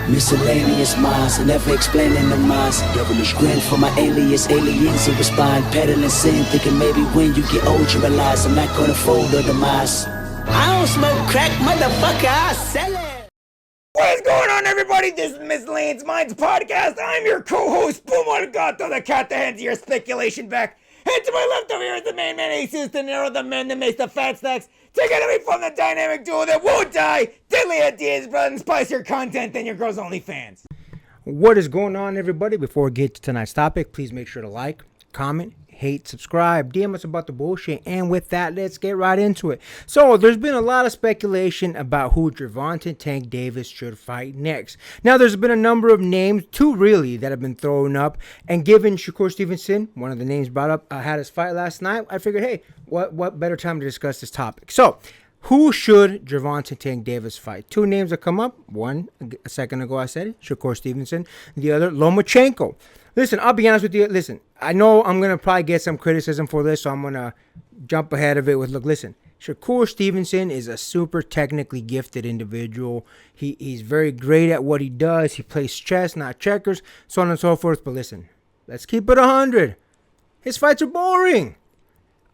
Miscellaneous minds, never explaining the minds. Devilish grin for my alias, aliens who respond. Peddling sin, thinking maybe when you get old you realize I'm not gonna fold or demise. I don't smoke crack, motherfucker, I sell it. What is going on, everybody? This is Miscellaneous Minds Podcast. I'm your co-host, Boom Gato, the cat that hands your speculation back. And to my left over here is the main man, Jesus De Niro, the man that makes the fat stacks. Together we form the dynamic duo that won't die. Deadly ideas, brother, and spicier content than your girl's OnlyFans. What is going on, everybody? Before we get to tonight's topic, please make sure to like, comment, hate, subscribe, DM us about the bullshit, and with that, let's get right into it. So, there's been a lot of speculation about who Gervonta Tank Davis should fight next. Now, there's been a number of names, two really, that have been thrown up, and given Shakur Stevenson, one of the names brought up, had his fight last night, I figured, hey, what better time to discuss this topic? So, who should Gervonta Tank Davis fight? Two names have come up. One, a second ago I said it, Shakur Stevenson. The other, Lomachenko. Listen, I'll be honest with you. Listen, I know I'm going to probably get some criticism for this, so I'm going to jump ahead of it with, look, listen, Shakur Stevenson is a super technically gifted individual. He's very great at what he does. He plays chess, not checkers, so on and so forth. But listen, let's keep it 100. His fights are boring.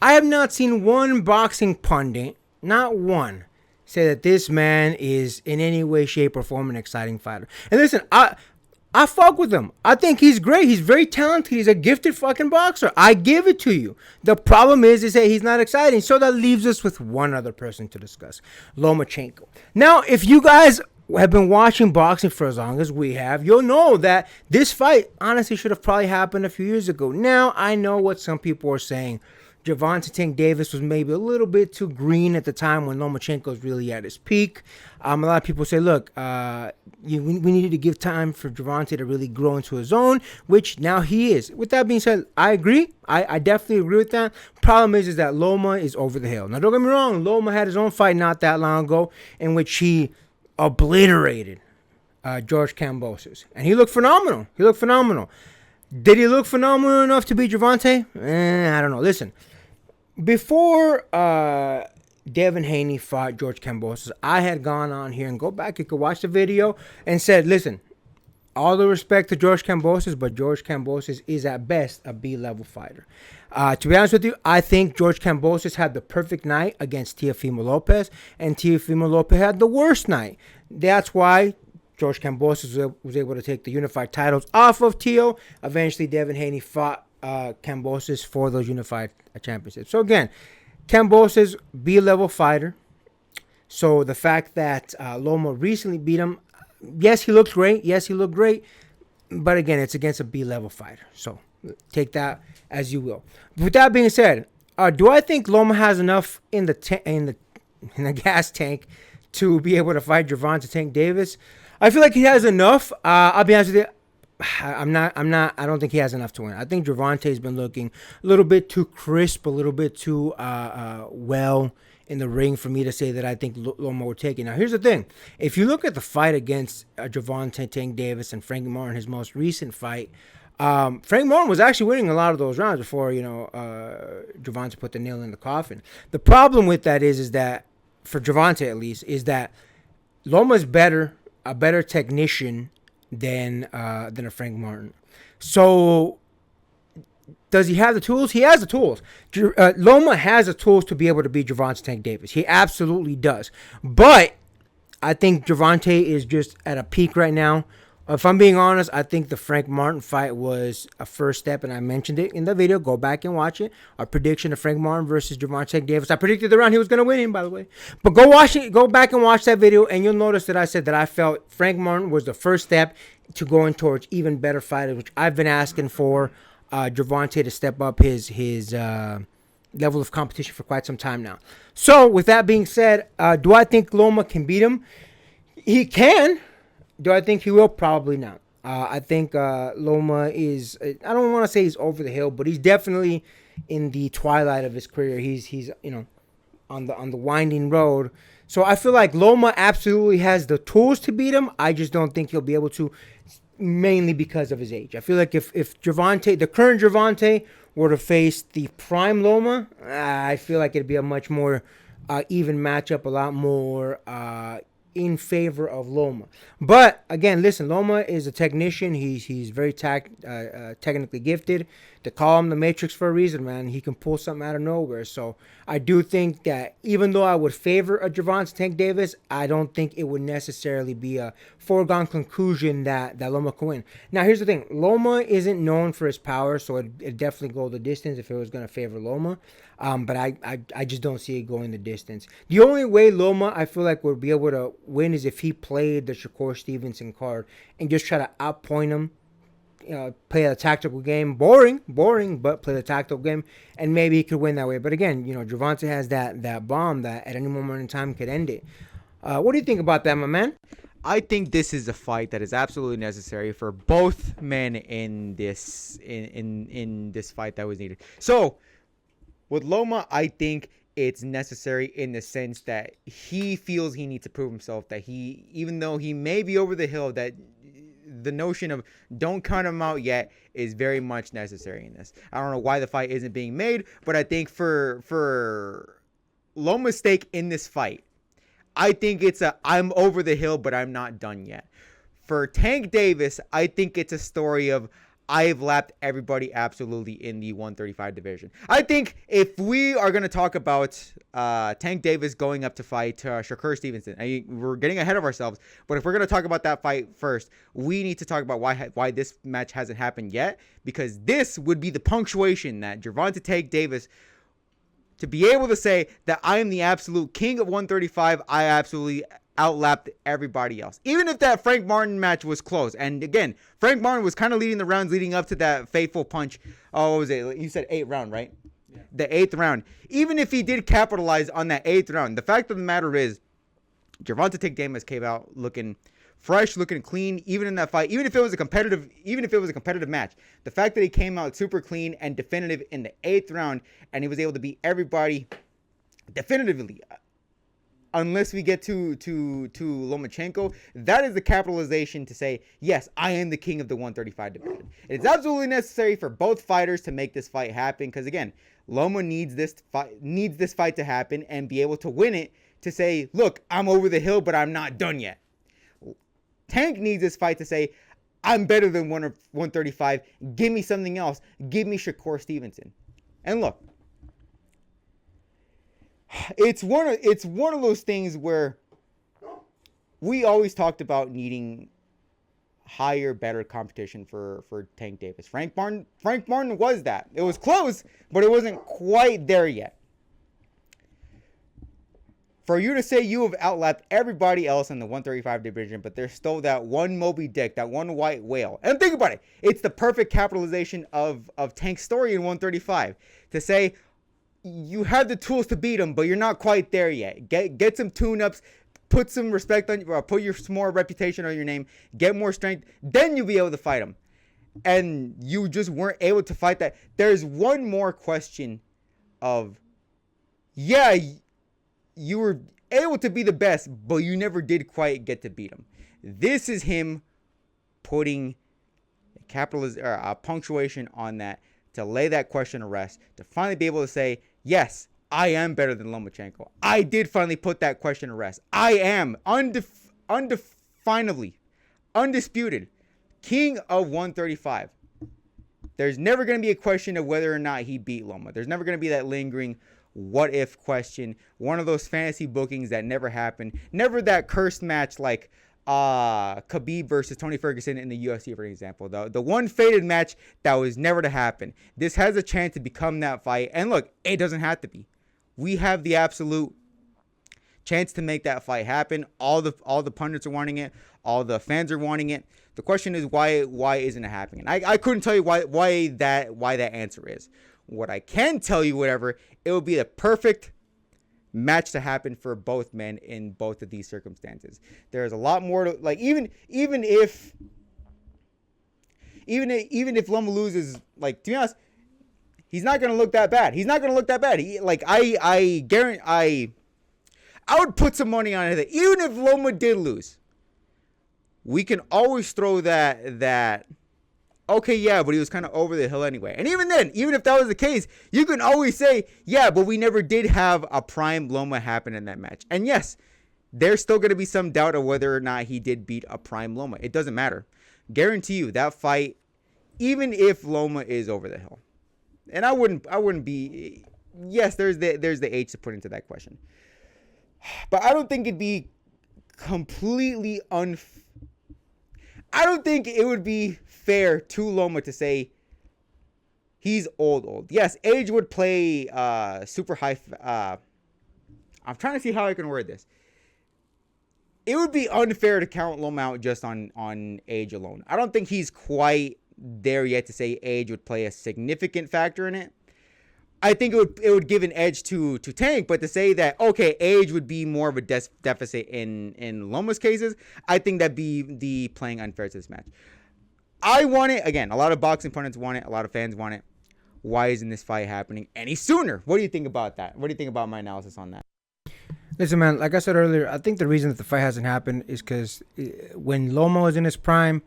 I have not seen one boxing pundit, not one, say that this man is in any way, shape, or form an exciting fighter. And listen, I fuck with him. I think he's great. He's very talented. He's a gifted fucking boxer. I give it to you. The problem is that he's not exciting. So that leaves us with one other person to discuss, Lomachenko. Now, if you guys have been watching boxing for as long as we have, you'll know that this fight honestly should have probably happened a few years ago. Now, I know what some people are saying. Gervonta Tank Davis was maybe a little bit too green at the time when Lomachenko was really at his peak. A lot of people say, look, we needed to give time for Gervonta to really grow into his own, which now he is. With that being said, I agree. I definitely agree with that. Problem is that Loma is over the hill. Now, don't get me wrong. Loma had his own fight not that long ago in which he obliterated George Kambosos. And he looked phenomenal. Did he look phenomenal enough to beat Gervonta? I don't know. Listen, before Devin Haney fought George Kambosos, I had gone on here and go back. You could watch the video and said, listen, all the respect to George Kambosos, but George Kambosos is at best a B-level fighter. To be honest with you, I think George Kambosos had the perfect night against Teofimo Lopez, and Teofimo Lopez had the worst night. That's why George Kambosos was able to take the unified titles off of Teo. Eventually, Devin Haney fought Kambosos for those unified championships. So again, Kambosos, B-level fighter. So the fact that Loma recently beat him, yes, he looked great. But again, it's against a B-level fighter. So take that as you will. With that being said, do I think Loma has enough in the gas tank to be able to fight Gervonta Tank Davis? I feel like he has enough. I'll be honest with you. I don't think he has enough to win. I think Gervonta has been looking a little bit too crisp, a little bit too well in the ring for me to say that I think Loma will take it. Now, here's the thing. If you look at the fight against Gervonta Tank Davis and Frank Martin, his most recent fight, Frank Martin was actually winning a lot of those rounds before, Gervonta put the nail in the coffin. The problem with that is that, for Gervonta at least, is that Loma's a better technician than a Frank Martin. So, does he have the tools? He has the tools. Loma has the tools to be able to beat Gervonta Tank Davis. He absolutely does. But I think Gervonta is just at a peak right now. If I'm being honest, I think the Frank Martin fight was a first step, and I mentioned it in the video. Go back and watch it. Our prediction of Frank Martin versus Gervonta Tank Davis. I predicted the round he was going to win him, by the way. But go back and watch that video, and you'll notice that I said that I felt Frank Martin was the first step to going towards even better fighters, which I've been asking for Gervonta to step up his level of competition for quite some time now. So, with that being said, do I think Loma can beat him? He can. Do I think he will? Probably not. I think Loma is, I don't want to say he's over the hill, but he's definitely in the twilight of his career. He's on the winding road. So I feel like Loma absolutely has the tools to beat him. I just don't think he'll be able to, mainly because of his age. I feel like if Gervonta, the current Gervonta, were to face the prime Loma, I feel like it'd be a much more even matchup, a lot more in favor of Loma. But again, listen, Loma is a technician. He's very technically gifted. They call him the Matrix for a reason, man. He can pull something out of nowhere. So I do think that even though I would favor a Gervonta Tank Davis, I don't think it would necessarily be a foregone conclusion that Loma can win. Now, here's the thing. Loma isn't known for his power, so it'd definitely go the distance if it was going to favor Loma. But I just don't see it going the distance. The only way Loma, I feel like, would be able to win is if he played the Shakur Stevenson card and just try to outpoint him. Play a tactical game, boring, but play the tactical game, and maybe he could win that way. But again, Gervonta has that bomb that at any moment in time could end it. What do you think about that, my man? I think this is a fight that is absolutely necessary for both men in this in this fight that was needed. So with Loma, I think it's necessary in the sense that he feels he needs to prove himself, that he, even though he may be over the hill, that the notion of don't count him out yet is very much necessary in this. I don't know why the fight isn't being made, but I think for Loma's stake in this fight, I think it's I'm over the hill, but I'm not done yet. For Tank Davis, I think it's a story of I've lapped everybody absolutely in the 135 division. I think if we are going to talk about Tank Davis going up to fight Shakur Stevenson, we're getting ahead of ourselves, but if we're going to talk about that fight first, we need to talk about why this match hasn't happened yet, because this would be the punctuation that Gervonta Tank Davis, to be able to say that I am the absolute king of 135, I absolutely outlapped everybody else. Even if that Frank Martin match was close. And again, Frank Martin was kind of leading the rounds leading up to that fateful punch. Oh, what was it? You said 8th round, right? Yeah. The 8th round. Even if he did capitalize on that 8th round, the fact of the matter is, Gervonta Tank Davis came out looking fresh, looking clean, even in that fight, even if it was a competitive match. The fact that he came out super clean and definitive in the 8th round, and he was able to beat everybody definitively. Unless we get to Lomachenko, that is the capitalization to say, yes, I am the king of the 135 division. It's absolutely necessary for both fighters to make this fight happen, because again, Loma needs this fight to happen and be able to win it to say, look, I'm over the hill, but I'm not done yet. Tank needs this fight to say, I'm better than 135. Give me something else. Give me Shakur Stevenson. And look, it's one of those things where we always talked about needing higher, better competition for Tank Davis. Frank Martin was that. It was close, but it wasn't quite there yet. For you to say you have outlapped everybody else in the 135 division, but there's still that one Moby Dick, that one white whale. And think about it. It's the perfect capitalization of Tank's story in 135. To say, you have the tools to beat him, but you're not quite there yet. Get some tune-ups, put some respect on, put some more reputation on your name, get more strength, then you'll be able to fight him. And you just weren't able to fight that. There's one more question of, yeah, you were able to be the best, but you never did quite get to beat him. This is him putting a punctuation on that, to lay that question to rest, to finally be able to say, yes, I am better than Lomachenko. I did finally put that question to rest. I am undefinably, undisputed king of 135. There's never going to be a question of whether or not he beat Loma. There's never going to be that lingering what if question. One of those fantasy bookings that never happened. Never that cursed match like Khabib versus Tony Ferguson in the UFC, for example. The one fated match that was never to happen. This has a chance to become that fight. And look, it doesn't have to be. We have the absolute chance to make that fight happen. All the pundits are wanting it. All the fans are wanting it. The question is why isn't it happening? I couldn't tell you why that answer is. What I can tell you, it would be the perfect match to happen for both men in both of these circumstances. There's a lot more to, like, even if Loma loses, like, to be honest, he's not going to look that bad. I guarantee, I would put some money on it. Even if Loma did lose, we can always throw that okay, yeah, but he was kind of over the hill anyway. And even then, even if that was the case, you can always say, yeah, but we never did have a prime Loma happen in that match. And yes, there's still going to be some doubt of whether or not he did beat a prime Loma. It doesn't matter. Guarantee you that fight, even if Loma is over the hill, and I wouldn't be. Yes, there's the age to put into that question, but I don't think it'd be completely I don't think it would be fair to Loma to say he's old. Yes, age would play super high. I'm trying to see how I can word this. It would be unfair to count Loma out just on age alone. I don't think he's quite there yet to say age would play a significant factor in it. I think it would give an edge to Tank, but to say that, okay, age would be more of a deficit in Loma's cases, I think that'd be the playing unfair to this match. I want it, again, a lot of boxing pundits want it, a lot of fans want it. Why isn't this fight happening any sooner? What do you think about that? What do you think about my analysis on that? Listen, man, like I said earlier, I think the reason that the fight hasn't happened is because when Loma was in his prime,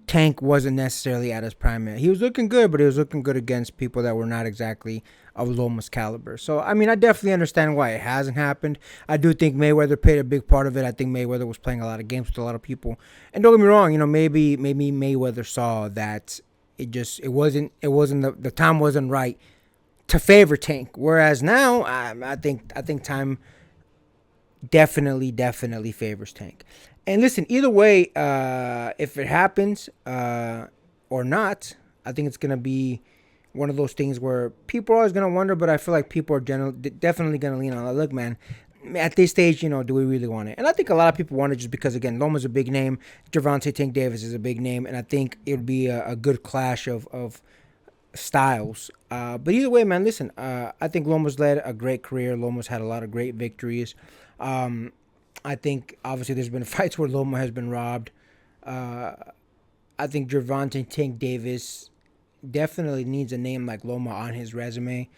Tank wasn't necessarily at his prime yet. He was looking good, but he was looking good against people that were not exactly of Loma's caliber. So, I mean, I definitely understand why it hasn't happened. I do think Mayweather played a big part of it. I think Mayweather was playing a lot of games with a lot of people. And don't get me wrong, maybe Mayweather saw that it wasn't the time wasn't right to favor Tank. Whereas now, I think time definitely favors Tank. And listen, either way, if it happens or not, I think it's going to be one of those things where people are always going to wonder, but I feel like people are definitely going to lean on it. Look, man, at this stage, do we really want it? And I think a lot of people want it just because, again, Loma's a big name. Gervonta Tank Davis is a big name. And I think it would be a good clash of styles. But either way, man, listen, I think Loma's led a great career. Loma's had a lot of great victories. I think, obviously, there's been fights where Loma has been robbed. I think Gervonta Tank Davis definitely needs a name like Loma on his resume,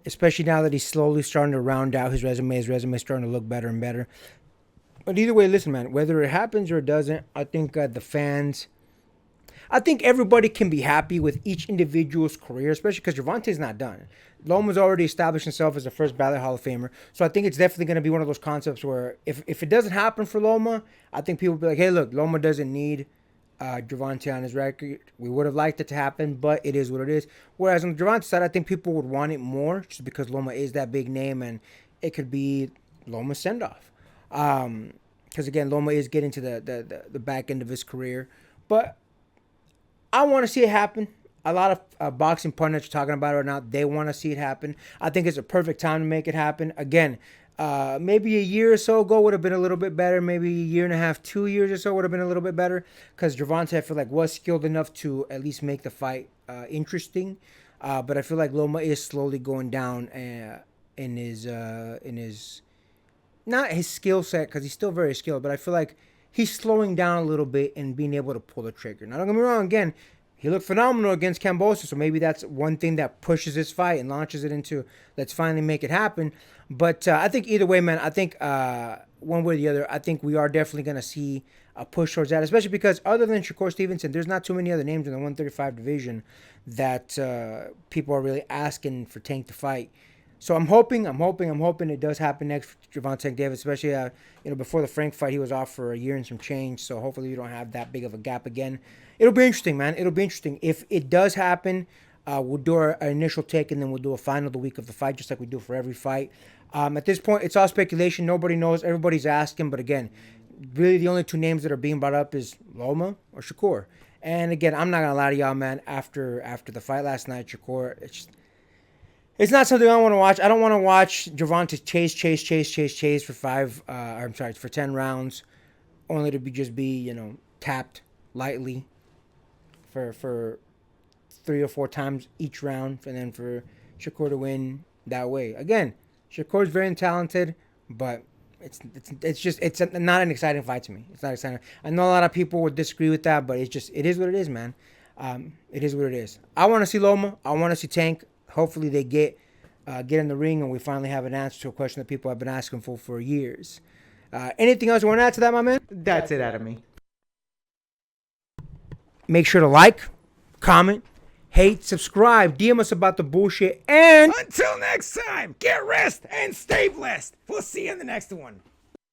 especially now that he's slowly starting to round out his resume. His resume is starting to look better and better. But either way, listen, man, whether it happens or it doesn't, I think the fans... I think everybody can be happy with each individual's career, especially because Gervonta's not done. Loma's already established himself as the first ballot Hall of Famer. So I think it's definitely going to be one of those concepts where if it doesn't happen for Loma, I think people will be like, hey, look, Loma doesn't need Gervonta on his record. We would have liked it to happen, but it is what it is. Whereas on the Gervonta side, I think people would want it more just because Loma is that big name and it could be Loma's send-off. Because, again, Loma is getting to the back end of his career. But I want to see it happen. A lot of boxing pundits are talking about it right now. They want to see it happen. I think it's a perfect time to make it happen. Again, maybe a year or so ago would have been a little bit better. Maybe a year and a half, 2 years or so would have been a little bit better. Because Gervonta, I feel like, was skilled enough to at least make the fight interesting. But I feel like Loma is slowly going down in his not his skill set, because he's still very skilled. But I feel like he's slowing down a little bit and being able to pull the trigger. Now, don't get me wrong, again, he looked phenomenal against Kambosos, so maybe that's one thing that pushes this fight and launches it into, let's finally make it happen. But I think either way, man, I think one way or the other, I think we are definitely going to see a push towards that, especially because other than Shakur Stevenson, there's not too many other names in the 135 division that people are really asking for Tank to fight. So I'm hoping it does happen next for Gervonta Tank Davis, especially before the Frank fight, he was off for a year and some change. So hopefully we don't have that big of a gap again. It'll be interesting, man. It'll be interesting. If it does happen, we'll do our initial take and then we'll do a final the week of the fight, just like we do for every fight. At this point, it's all speculation. Nobody knows. Everybody's asking. But again, really the only two names that are being brought up is Loma or Shakur. And again, I'm not going to lie to y'all, man. After the fight last night, Shakur, it's not something I want to watch. I don't want to watch Gervonta chase for 10 rounds, only to be tapped lightly for 3 or 4 times each round, and then for Shakur to win that way. Again, Shakur's very talented, but it's not an exciting fight to me. It's not exciting. I know a lot of people would disagree with that, but it is what it is, man. It is what it is. I want to see Loma. I want to see Tank. Hopefully they get in the ring and we finally have an answer to a question that people have been asking for years. Anything else you want to add to that, my man? That's it out of me. Make sure to like, comment, hate, subscribe, DM us about the bullshit, and Until next time, get rest and stay blessed. We'll see you in the next one.